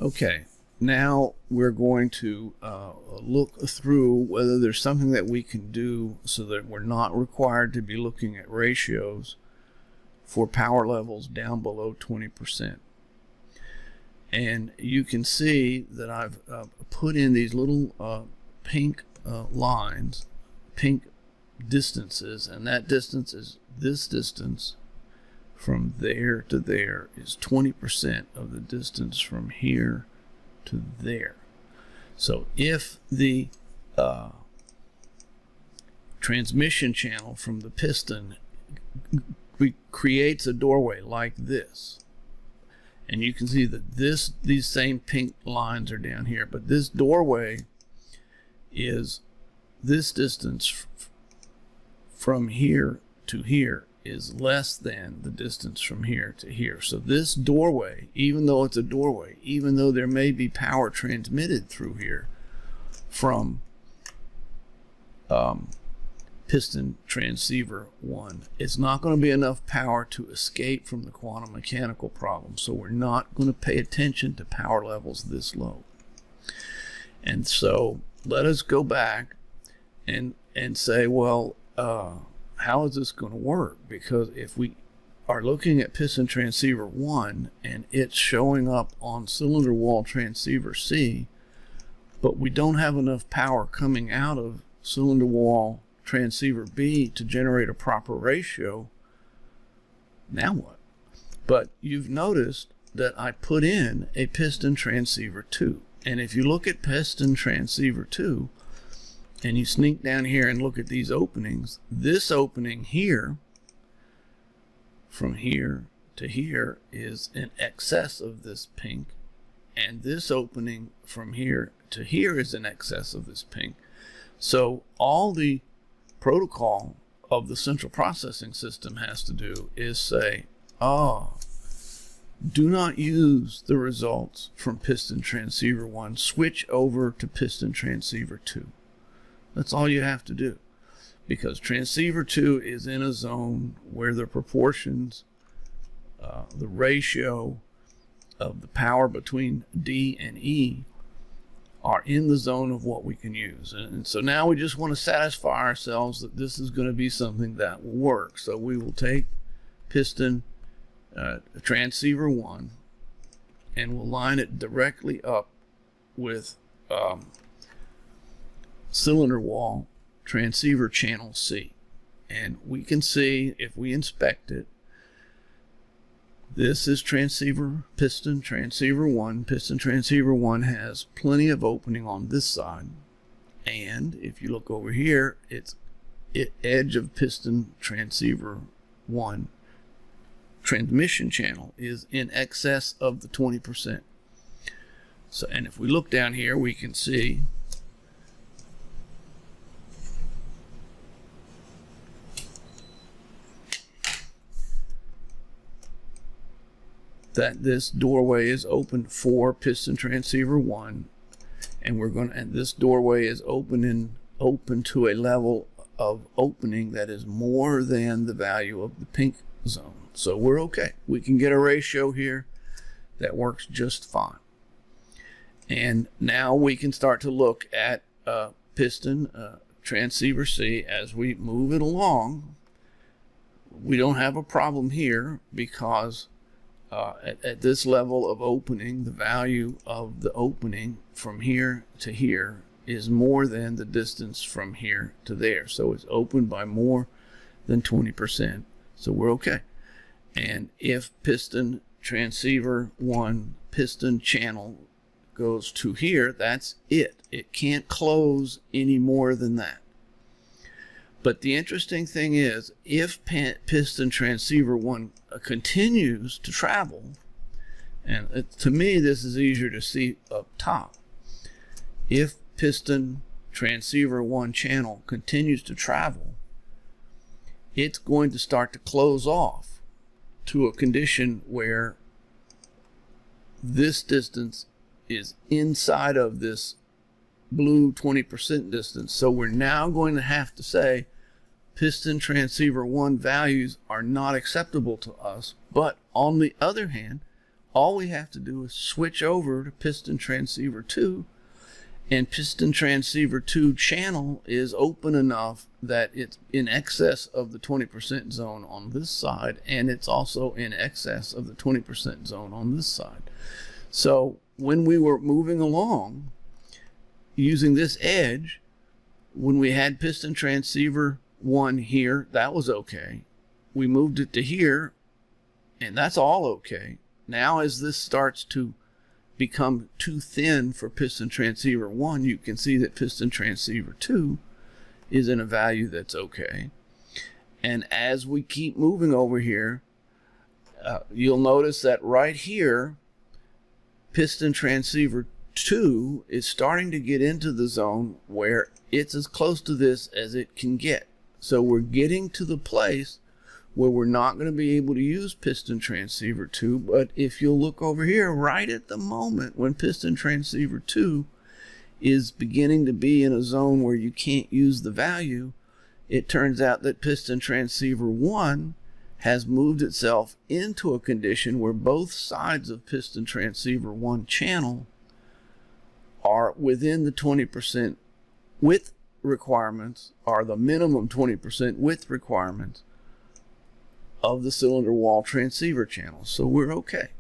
Okay, now we're going to look through whether there's something that we can do so that we're not required to be looking at ratios for power levels down below 20%. And you can see that I've put in these little pink lines, pink distances, and that distance is this distance from there to there is 20% of the distance from here to there. So if the transmission channel from the piston creates a doorway like this, and you can see that these same pink lines are down here, but this doorway is this distance from here to here is less than the distance from here to here. So this doorway, even though it's a doorway, even though there may be power transmitted through here from piston transceiver 1, it's not going to be enough power to escape from the quantum mechanical problem. So we're not going to pay attention to power levels this low. And so let us go back and say, well, how is this going to work? Because if we are looking at piston transceiver 1 and it's showing up on cylinder wall transceiver C, but we don't have enough power coming out of cylinder wall transceiver B to generate a proper ratio, now what? But you've noticed that I put in a piston transceiver 2. And if you look at piston transceiver 2, and you sneak down here and look at these openings, this opening here, from here to here, is in excess of this pink, and this opening from here to here is in excess of this pink. So all the protocol of the central processing system has to do is say, do not use the results from piston transceiver 1, switch over to piston transceiver 2. That's all you have to do, because transceiver 2 is in a zone where the proportions, the ratio of the power between D and E are in the zone of what we can use. And so now we just want to satisfy ourselves that this is going to be something that will work. So we will take piston transceiver 1 and we'll line it directly up with cylinder wall transceiver channel C, and we can see, if we inspect it, this is piston transceiver 1. Piston transceiver 1 has plenty of opening on this side, and if you look over here, it's edge of piston transceiver 1 transmission channel is in excess of the 20%. So, and if we look down here, we can see that this doorway is open for piston transceiver 1, and this doorway is open to a level of opening that is more than the value of the pink zone. So we're okay. We can get a ratio here that works just fine. And now we can start to look at piston transceiver C as we move it along. We don't have a problem here because at this level of opening, the value of the opening from here to here is more than the distance from here to there. So it's opened by more than 20%. So we're okay. And if piston transceiver 1 piston channel goes to here, that's it. It can't close any more than that. But the interesting thing is, if piston transceiver 1 continues to travel, and to me this is easier to see up top, if piston transceiver 1 channel continues to travel, it's going to start to close off to a condition where this distance is inside of this blue 20% distance. So we're now going to have to say piston transceiver 1 values are not acceptable to us, but on the other hand, all we have to do is switch over to piston transceiver 2, and piston transceiver 2 channel is open enough that it's in excess of the 20% zone on this side, and it's also in excess of the 20% zone on this side. So when we were moving along using this edge, when we had piston transceiver 1 here, that was okay. We moved it to here, and that's all okay. Now as this starts to become too thin for piston transceiver 1, you can see that piston transceiver 2 is in a value that's okay. And as we keep moving over here, you'll notice that right here, piston transceiver 2 is starting to get into the zone where it's as close to this as it can get. So we're getting to the place where we're not going to be able to use piston transceiver 2, but if you'll look over here, right at the moment when piston transceiver 2 is beginning to be in a zone where you can't use the value, it turns out that piston transceiver 1 has moved itself into a condition where both sides of piston transceiver 1 channel are within the 20% width requirements, are the minimum 20% width requirements of the cylinder wall transceiver channel. So we're okay.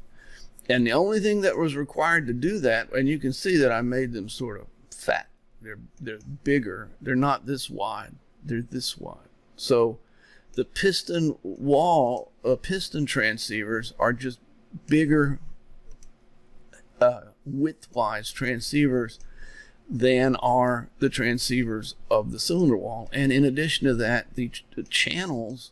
And the only thing that was required to do that, and you can see that I made them sort of fat. They're bigger. They're not this wide. They're this wide. So the piston wall, piston transceivers are just bigger width-wise transceivers than are the transceivers of the cylinder wall. And in addition to that, the channels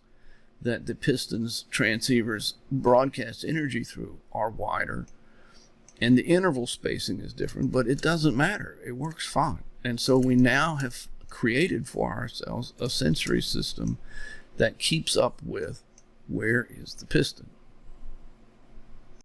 that the pistons transceivers broadcast energy through are wider, and the interval spacing is different, but it doesn't matter. It works fine. And so we now have created for ourselves a sensory system that keeps up with where is the piston.